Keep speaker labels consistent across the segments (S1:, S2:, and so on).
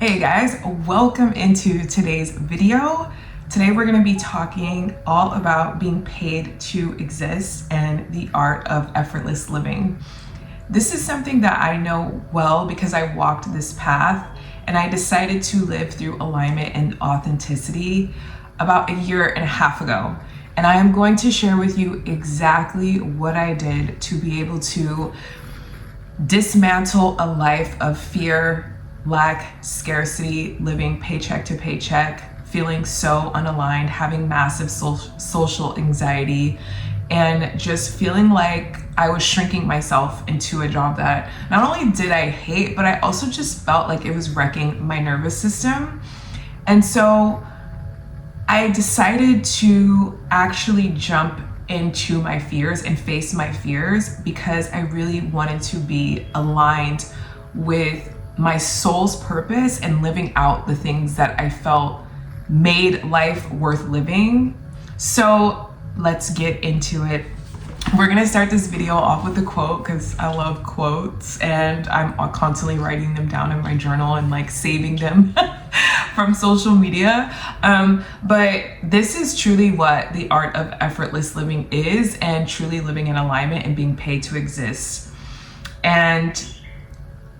S1: Hey guys, welcome into today's video. Today we're going to be talking all about being paid to exist and the art of effortless living. This is something that I know well because I walked this path and I decided to live through alignment and authenticity about a year and a half ago. And I am going to share with you exactly what I did to be able to dismantle a life of fear, lack, scarcity, living paycheck to paycheck, feeling so unaligned, having massive social anxiety, and just feeling like I was shrinking myself into a job that not only did I hate, but I also just felt like it was wrecking my nervous system. And so I decided to actually jump into my fears and face my fears because I really wanted to be aligned with my soul's purpose and living out the things that I felt made life worth living. So let's get into it. We're gonna start this video off with a quote because I love quotes and I'm constantly writing them down in my journal and like saving them from social media. But this is truly what the art of effortless living is, and truly living in alignment and being paid to exist. And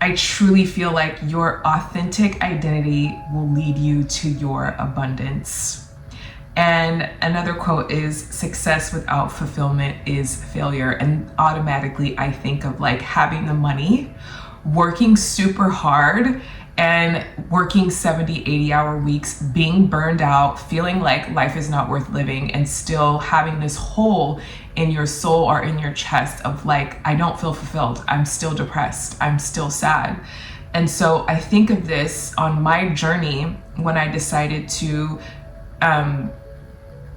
S1: I truly feel like your authentic identity will lead you to your abundance. And another quote is, success without fulfillment is failure. And automatically I think of like having the money, working super hard and working 70, 80-hour weeks, being burned out, feeling like life is not worth living, and still having this hole in your soul or in your chest of like, I don't feel fulfilled. I'm still depressed. I'm still sad. And so I think of this on my journey when I decided to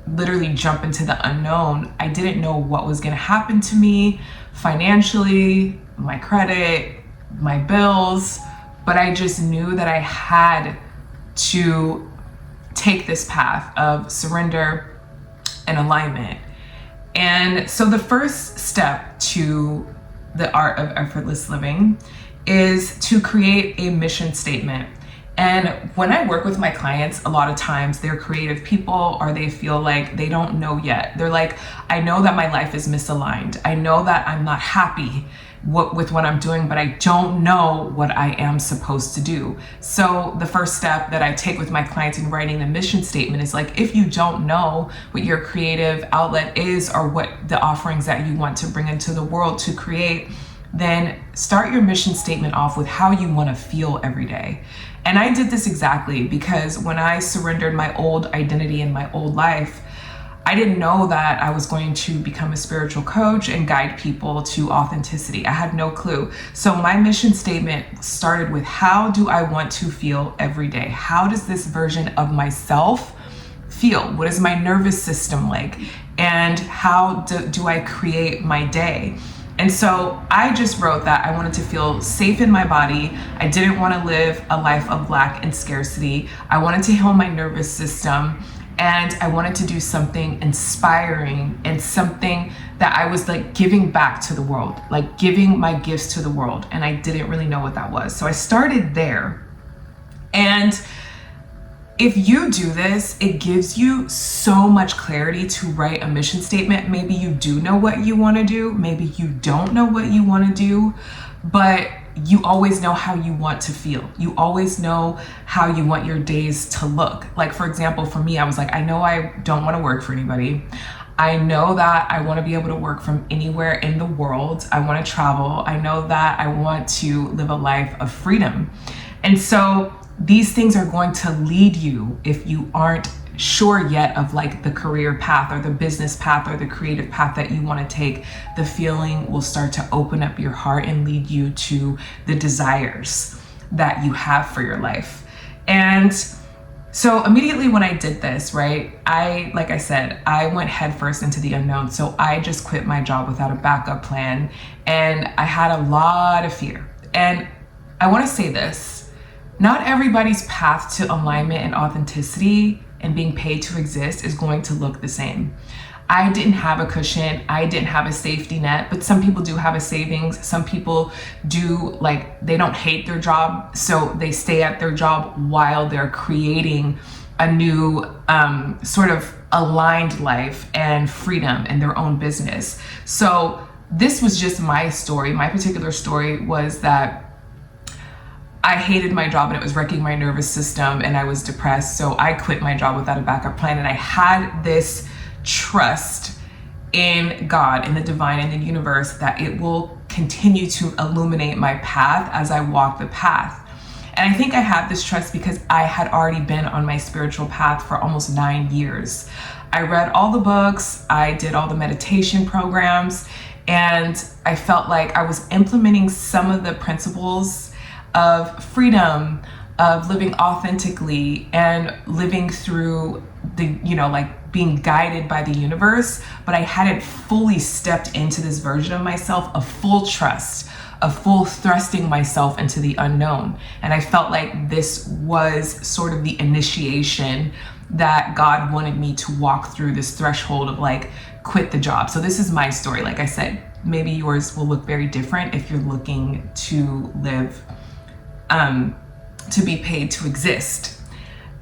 S1: literally jump into the unknown. I didn't know what was going to happen to me financially, my credit, my bills, but I just knew that I had to take this path of surrender and alignment. And so the first step to the art of effortless living is to create a mission statement. And when I work with my clients, a lot of times they're creative people or they feel like they don't know yet. They're like, I know that my life is misaligned. I know that I'm not happy with what I'm doing, but I don't know what I am supposed to do. So the first step that I take with my clients in writing the mission statement is like, if you don't know what your creative outlet is or what the offerings that you want to bring into the world to create, then start your mission statement off with how you want to feel every day. And I did this exactly because when I surrendered my old identity and my old life, I didn't know that I was going to become a spiritual coach and guide people to authenticity. I had no clue. So my mission statement started with, how do I want to feel every day? How does this version of myself feel? What is my nervous system like? And how do I create my day? And so I just wrote that I wanted to feel safe in my body. I didn't want to live a life of lack and scarcity. I wanted to heal my nervous system. And I wanted to do something inspiring and something that I was like giving back to the world, like giving my gifts to the world. And I didn't really know what that was. So I started there. And if you do this, it gives you so much clarity to write a mission statement. Maybe you do know what you want to do. Maybe you don't know what you want to do, but you always know how you want to feel. You always know how you want your days to look. Like, for example, for me, I was like, I know I don't want to work for anybody. I know that I want to be able to work from anywhere in the world. I want to travel. I know that I want to live a life of freedom. And so these things are going to lead you, if you aren't sure yet of like the career path or the business path or the creative path that you want to take, the feeling will start to open up your heart and lead you to the desires that you have for your life. And so immediately when I did this, right, like I said, I went headfirst into the unknown. So I just quit my job without a backup plan. And I had a lot of fear. And I want to say this, not everybody's path to alignment and authenticity and being paid to exist is going to look the same. I didn't have a cushion. I didn't have a safety net, but some people do have a savings. Some people do, like, they don't hate their job, so they stay at their job while they're creating a new sort of aligned life and freedom in their own business. So this was just my story. My particular story was that I hated my job and it was wrecking my nervous system and I was depressed. So I quit my job without a backup plan. And I had this trust in God, in the divine, in the universe, that it will continue to illuminate my path as I walk the path. And I think I had this trust because I had already been on my spiritual path for almost 9 years. I read all the books, I did all the meditation programs, and I felt like I was implementing some of the principles of freedom, of living authentically and living through the, like being guided by the universe, but I hadn't fully stepped into this version of myself of full trust, of full thrusting myself into the unknown. And I felt like this was sort of the initiation that God wanted me to walk through, this threshold of like, quit the job. So this is my story. Like I said, maybe yours will look very different if you're looking to live, to be paid to exist.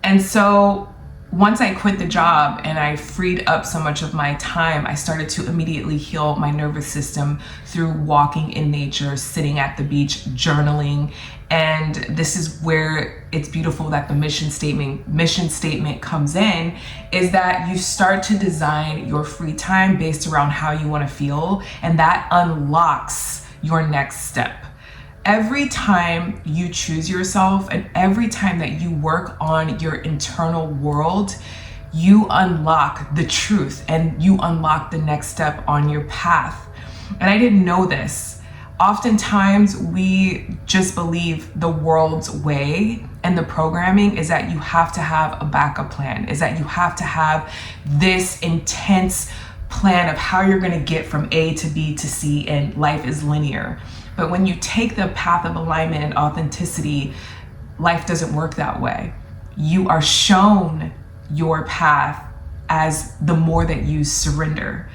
S1: And so once I quit the job and I freed up so much of my time, I started to immediately heal my nervous system through walking in nature, sitting at the beach, journaling. And this is where it's beautiful that the mission statement comes in, is that you start to design your free time based around how you want to feel, and that unlocks your next step. Every time you choose yourself and every time that you work on your internal world, you unlock the truth and you unlock the next step on your path. And I didn't know this. Oftentimes we just believe the world's way and the programming is that you have to have a backup plan, is that you have to have this intense plan of how you're going to get from A to B to C, and life is linear. But when you take the path of alignment and authenticity, life doesn't work that way. You are shown your path as the more that you surrender.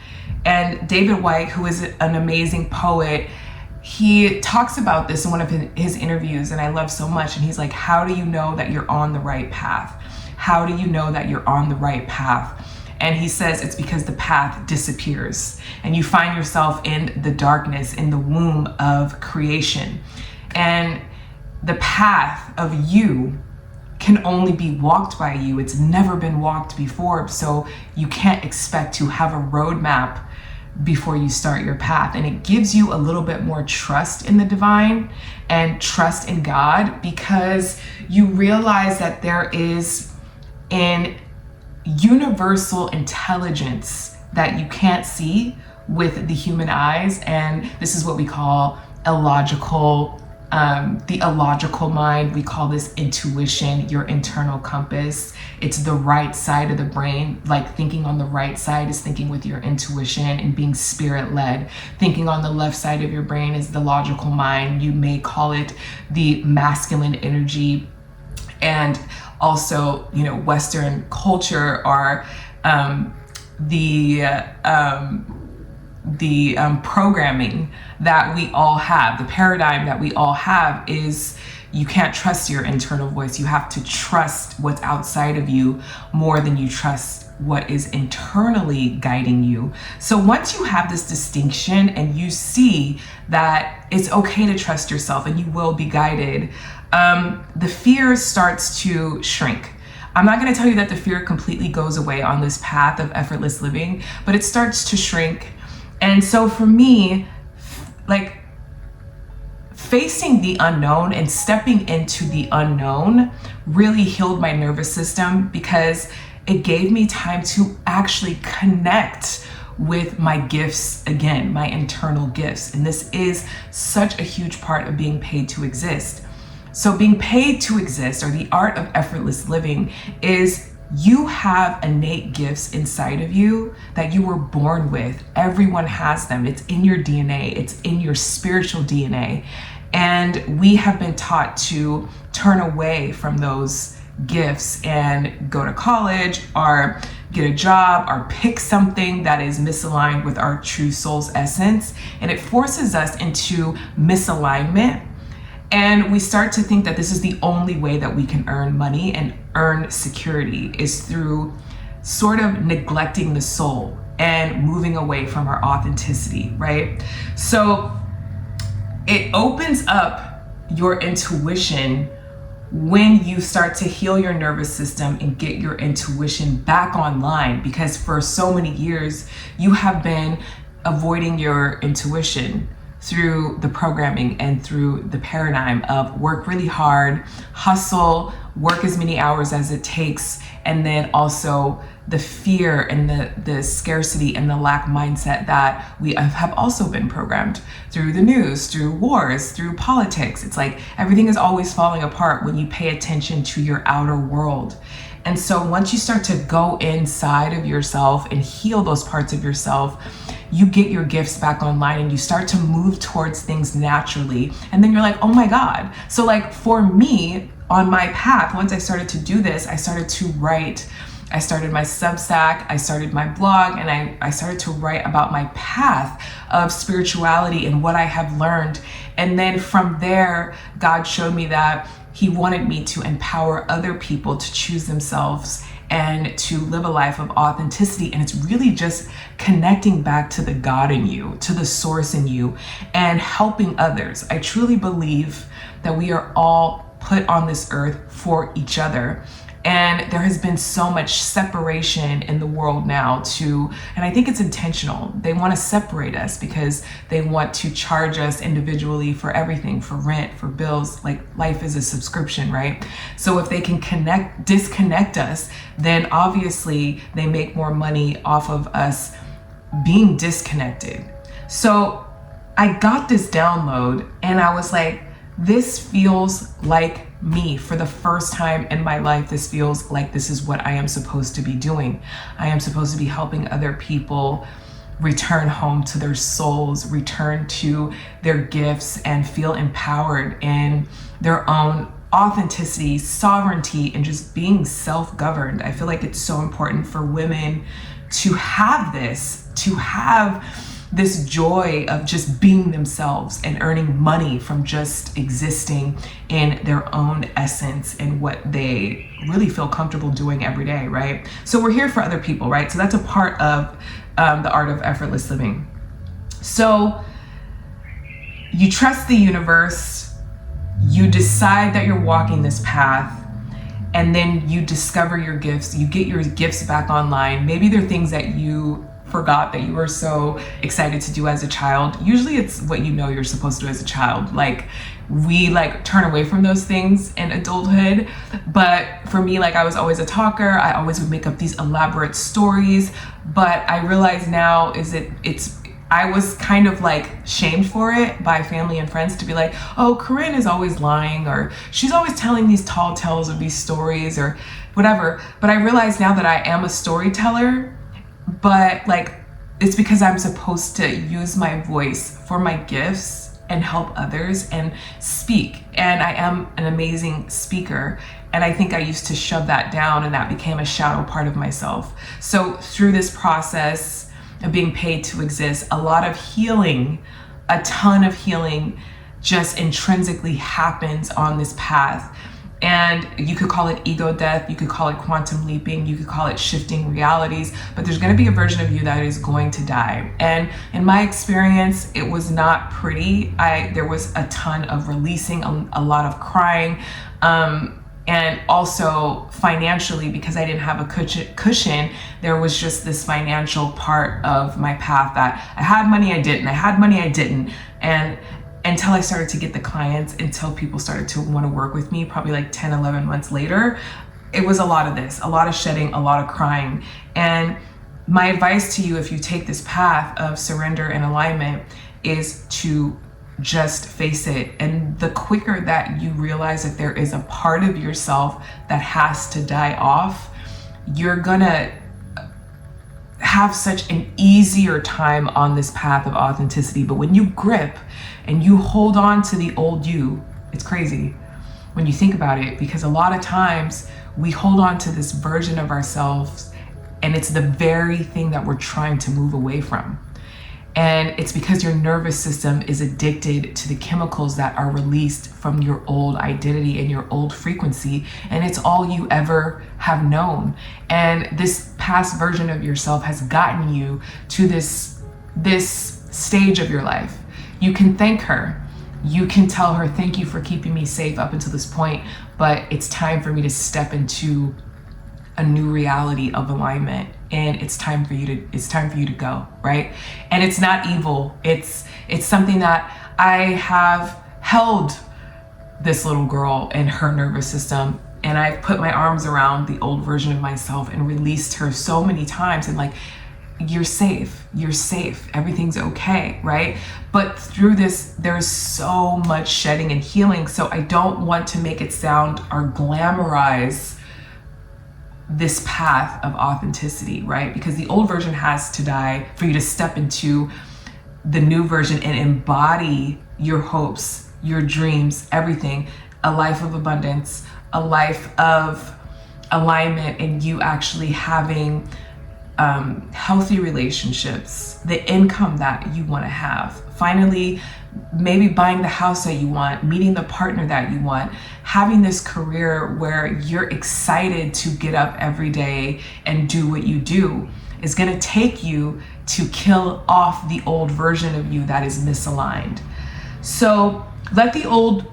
S1: And David White, who is an amazing poet, he talks about this in one of his interviews, and I love so much. And he's like, how do you know that you're on the right path? How do you know that you're on the right path? And he says it's because the path disappears and you find yourself in the darkness, in the womb of creation. And the path of you can only be walked by you. It's never been walked before. So you can't expect to have a roadmap before you start your path. And it gives you a little bit more trust in the divine and trust in God, because you realize that there is an universal intelligence that you can't see with the human eyes. And this is what we call illogical, the illogical mind. We call this intuition, your internal compass. It's the right side of the brain. Like, thinking on the right side is thinking with your intuition and being spirit led. Thinking on the left side of your brain is the logical mind. You may call it the masculine energy. And also, Western culture are the programming that we all have. The paradigm that we all have is you can't trust your internal voice. You have to trust what's outside of you more than you trust what is internally guiding you. So once you have this distinction and you see that it's okay to trust yourself and you will be guided, the fear starts to shrink. I'm not going to tell you that the fear completely goes away on this path of effortless living, but it starts to shrink. And so for me, like, facing the unknown and stepping into the unknown really healed my nervous system, because it gave me time to actually connect with my gifts again, my internal gifts. And this is such a huge part of being paid to exist. So being paid to exist, or the art of effortless living, is you have innate gifts inside of you that you were born with. Everyone has them. It's in your DNA. It's in your spiritual DNA. And we have been taught to turn away from those gifts and go to college or get a job or pick something that is misaligned with our true soul's essence. And it forces us into misalignment. And we start to think that this is the only way that we can earn money and earn security, is through sort of neglecting the soul and moving away from our authenticity, right? So it opens up your intuition when you start to heal your nervous system and get your intuition back online, because for so many years you have been avoiding your intuition through the programming and through the paradigm of work really hard, hustle, work as many hours as it takes, and then also the fear and the scarcity and the lack mindset that we have also been programmed through the news, through wars, through politics. It's like everything is always falling apart when you pay attention to your outer world. And so once you start to go inside of yourself and heal those parts of yourself, you get your gifts back online and you start to move towards things naturally. And then you're like, oh my God. So like for me, on my path, once I started to do this, I started to write. I started my Substack, I started my blog, and I started to write about my path of spirituality and what I have learned. And then from there, God showed me that He wanted me to empower other people to choose themselves and to live a life of authenticity. And it's really just connecting back to the God in you, to the source in you, and helping others. I truly believe that we are all put on this earth for each other. And there has been so much separation in the world now and I think it's intentional. They want to separate us because they want to charge us individually for everything, for rent, for bills. Like life is a subscription, right? So if they can disconnect us, then obviously they make more money off of us being disconnected. So I got this download and I was like, this feels like me. For the first time in my life, this feels like this is what I am supposed to be doing. I am supposed to be helping other people return home to their souls, return to their gifts, and feel empowered in their own authenticity, sovereignty, and just being self-governed. I feel like it's so important for women to have this joy of just being themselves and earning money from just existing in their own essence and what they really feel comfortable doing every day, right? So we're here for other people, right? So that's a part of the art of effortless living. So you trust the universe, you decide that you're walking this path, and then you discover your gifts, you get your gifts back online. Maybe they're things that you forgot that you were so excited to do as a child. Usually it's what you know you're supposed to do as a child. Like we turn away from those things in adulthood. But for me, I was always a talker. I always would make up these elaborate stories. But I realize now I was kind of shamed for it by family and friends to be like, oh, Corinne is always lying, or she's always telling these tall tales of these stories or whatever. But I realize now that I am a storyteller, but it's because I'm supposed to use my voice for my gifts and help others and speak. And I am an amazing speaker. And I think I used to shove that down, and that became a shadow part of myself. So through this process of being paid to exist, a lot of healing, a ton of healing just intrinsically happens on this path. And you could call it ego death, you could call it quantum leaping, you could call it shifting realities, but there's gonna be a version of you that is going to die. And in my experience, it was not pretty. There was a ton of releasing, a lot of crying, and also financially, because I didn't have a cushion, there was just this financial part of my path that I had money, I didn't. And until I started to get the clients, until people started to want to work with me, probably 10, 11 months later, it was a lot of this, a lot of shedding, a lot of crying. And my advice to you, if you take this path of surrender and alignment, is to just face it. And the quicker that you realize that there is a part of yourself that has to die off, you're gonna have such an easier time on this path of authenticity. But when you grip and you hold on to the old you, it's crazy when you think about it, because a lot of times we hold on to this version of ourselves And it's the very thing that we're trying to move away from. And it's because your nervous system is addicted to the chemicals that are released from your old identity and your old frequency. And it's all you ever have known. And this past version of yourself has gotten you to this stage of your life. You can thank her. You can tell her, thank you for keeping me safe up until this point, but it's time for me to step into a new reality of alignment, and it's time for you to go, right? And it's not evil. It's something that I have held this little girl and her nervous system, and I've put my arms around the old version of myself and released her so many times, and like, you're safe, everything's okay, right? But through this, there's so much shedding and healing. So I don't want to make it sound or glamorize this path of authenticity, right? Because the old version has to die for you to step into the new version and embody your hopes, your dreams, everything, a life of abundance, a life of alignment, and you actually having healthy relationships, the income that you want to have, finally maybe buying the house that you want, meeting the partner that you want, having this career where you're excited to get up every day and do what you do, is going to take you to kill off the old version of you that is misaligned. So let the old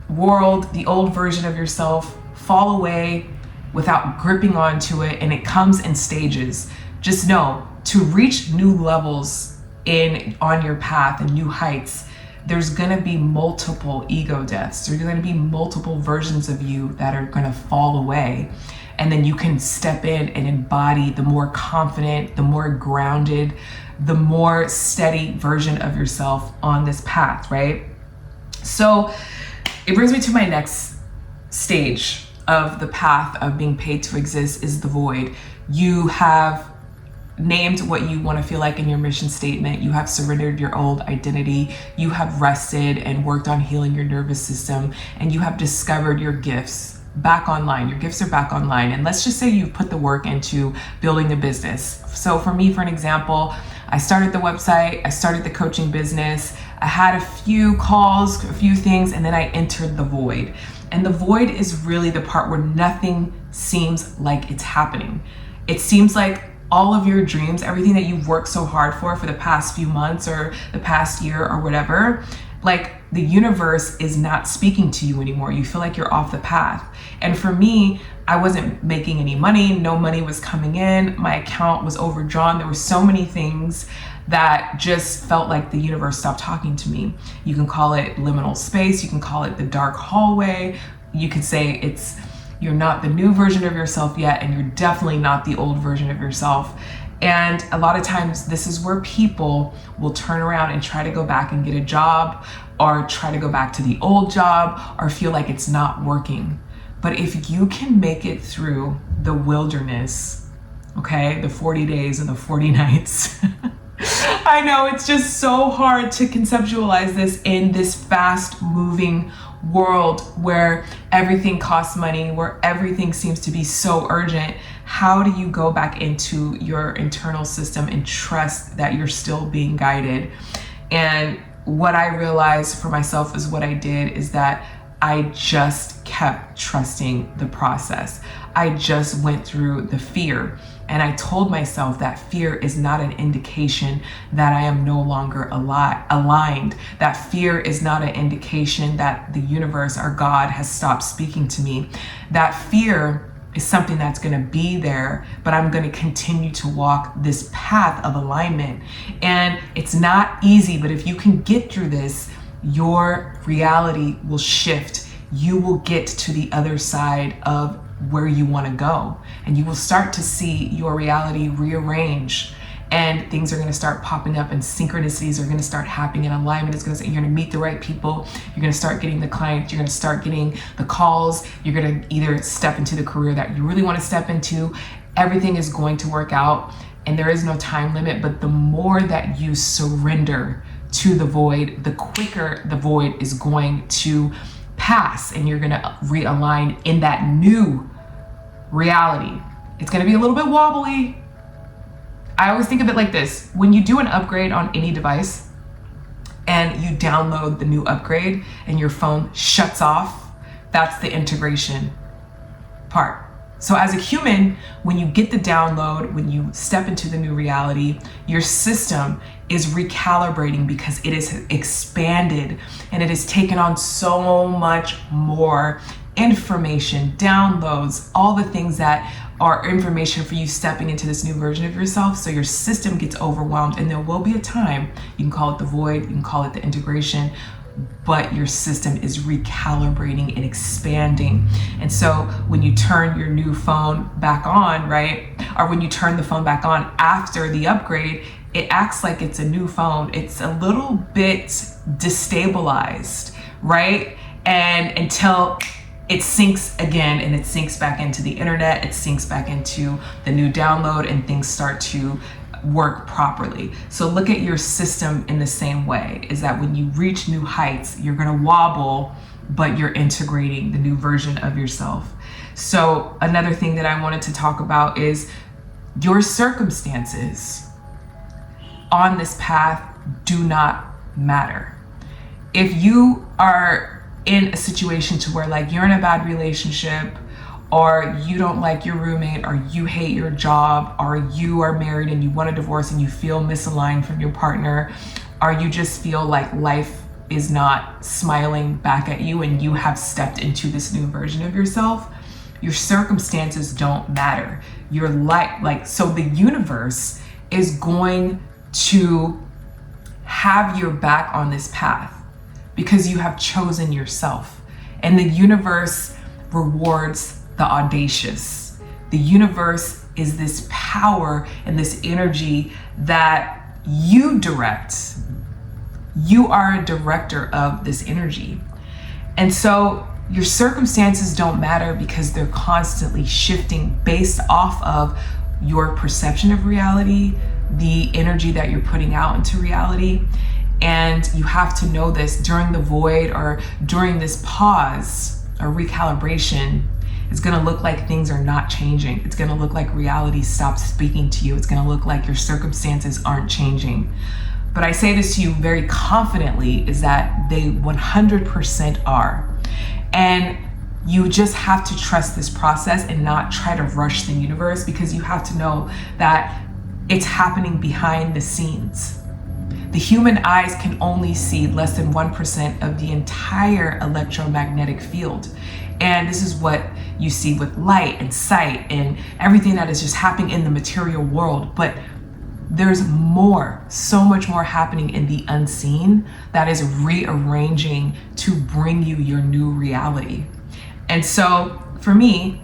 S1: world, the old version of yourself fall away without gripping onto it, and it comes in stages. Just know, to reach new levels on your path and new heights, there's gonna be multiple ego deaths. There's gonna be multiple versions of you that are gonna fall away. And then you can step in and embody the more confident, the more grounded, the more steady version of yourself on this path, right? So it brings me to my next stage of the path of being paid to exist, is the void. You have named what you want to feel like in your mission statement. You have surrendered your old identity. You have rested and worked on healing your nervous system, and you have discovered your gifts back online. Your gifts are back online. And let's just say you've put the work into building the business. So for me, for an example, I started the website, I started the coaching business, I had a few calls, a few things, and then I entered the void. And the void is really the part where nothing seems like it's happening. It seems like all of your dreams, everything that you've worked so hard for the past few months or the past year or whatever, like the universe is not speaking to you anymore. You feel like you're off the path. And for me, I wasn't making any money. No money was coming in. My account was overdrawn. There were so many things that just felt like the universe stopped talking to me. You can call it liminal space. You can call it the dark hallway. You could say you're not the new version of yourself yet, and you're definitely not the old version of yourself. And a lot of times this is where people will turn around and try to go back and get a job, or try to go back to the old job, or feel like it's not working. But if you can make it through the wilderness, okay, the 40 days and the 40 nights, I know it's just so hard to conceptualize this in this fast moving world where everything costs money, where everything seems to be so urgent. How do you go back into your internal system and trust that you're still being guided? And what I realized for myself is what I did is that I just kept trusting the process. I just went through the fear, and I told myself that fear is not an indication that I am no longer aligned. That fear is not an indication that the universe or God has stopped speaking to me. That fear is something that's going to be there, but I'm going to continue to walk this path of alignment. And it's not easy, but if you can get through this, your reality will shift. You will get to the other side of where you want to go, and you will start to see your reality rearrange, and things are going to start popping up, and synchronicities are going to start happening, and alignment is going to say, you're going to meet the right people, you're going to start getting the clients, you're going to start getting the calls, you're going to either step into the career that you really want to step into. Everything is going to work out, and there is no time limit. But the more that you surrender to the void, the quicker the void is going to pass, and you're going to realign in that new reality. It's going to be a little bit wobbly. I always think of it like this. When you do an upgrade on any device and you download the new upgrade and your phone shuts off, that's the integration part. So as a human, when you get the download, when you step into the new reality, your system is recalibrating because it is expanded and it has taken on so much more information, downloads, all the things that are information for you stepping into this new version of yourself. So your system gets overwhelmed, and there will be a time, you can call it the void, you can call it the integration, but your system is recalibrating and expanding. And so when you turn your new phone back on, right? Or when you turn the phone back on after the upgrade, it acts like it's a new phone. It's a little bit destabilized, right? And until it syncs again, and it syncs back into the internet, it syncs back into the new download, and things start to work properly. So look at your system in the same way, is that when you reach new heights, you're gonna wobble, but you're integrating the new version of yourself. So another thing that I wanted to talk about is your circumstances on this path do not matter. If you are in a situation to where like you're in a bad relationship, or you don't like your roommate, or you hate your job, or you are married and you want a divorce and you feel misaligned from your partner, or you just feel like life is not smiling back at you and you have stepped into this new version of yourself, your circumstances don't matter. Your life, so the universe is going to have your back on this path because you have chosen yourself. And the universe rewards the audacious. The universe is this power and this energy that you direct. You are a director of this energy. And so your circumstances don't matter because they're constantly shifting based off of your perception of reality, the energy that you're putting out into reality. And you have to know this during the void, or during this pause or recalibration. It's going to look like things are not changing. It's going to look like reality stops speaking to you. It's going to look like your circumstances aren't changing. But I say this to you very confidently, is that they 100% are. And you just have to trust this process and not try to rush the universe, because you have to know that it's happening behind the scenes. The human eyes can only see less than 1% of the entire electromagnetic field. And this is what you see with light and sight and everything that is just happening in the material world. But there's more, so much more happening in the unseen that is rearranging to bring you your new reality. And so for me,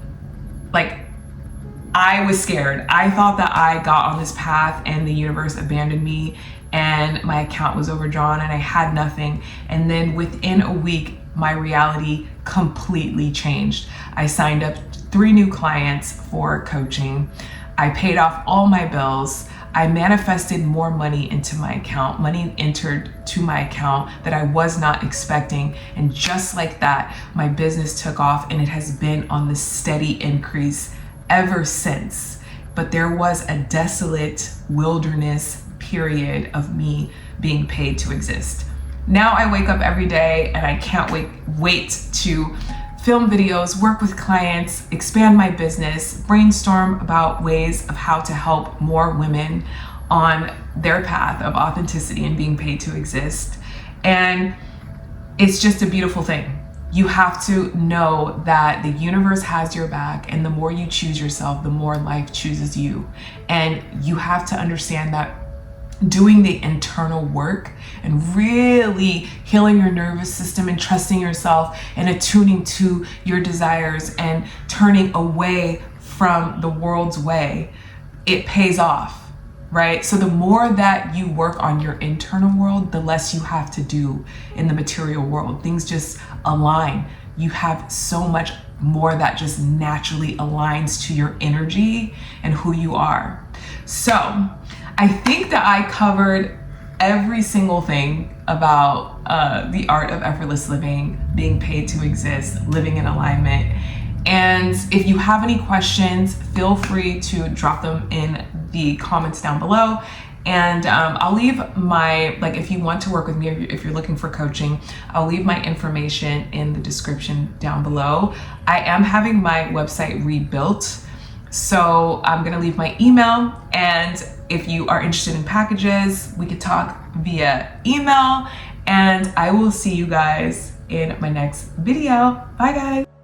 S1: I was scared. I thought that I got on this path and the universe abandoned me and my account was overdrawn and I had nothing. And then within a week, my reality completely changed. I signed up 3 new clients for coaching. I paid off all my bills. I manifested more money into my account, money entered to my account that I was not expecting. And just like that, my business took off, and it has been on this steady increase ever since. But there was a desolate wilderness period of me being paid to exist. Now I wake up every day and I can't wait to film videos, work with clients, expand my business, brainstorm about ways of how to help more women on their path of authenticity and being paid to exist. And it's just a beautiful thing. You have to know that the universe has your back, and the more you choose yourself, the more life chooses you. And you have to understand that doing the internal work and really healing your nervous system and trusting yourself and attuning to your desires and turning away from the world's way, it pays off, right? So the more that you work on your internal world, the less you have to do in the material world. Things just align. You have so much more that just naturally aligns to your energy and who you are. So I think that I covered every single thing about the art of effortless living, being paid to exist, living in alignment. And if you have any questions, feel free to drop them in the comments down below. And I'll leave my, like, if you want to work with me, if you're looking for coaching, I'll leave my information in the description down below. I am having my website rebuilt, so I'm gonna leave my email. And if you are interested in packages, we could talk via email. And I will see you guys in my next video. Bye, guys.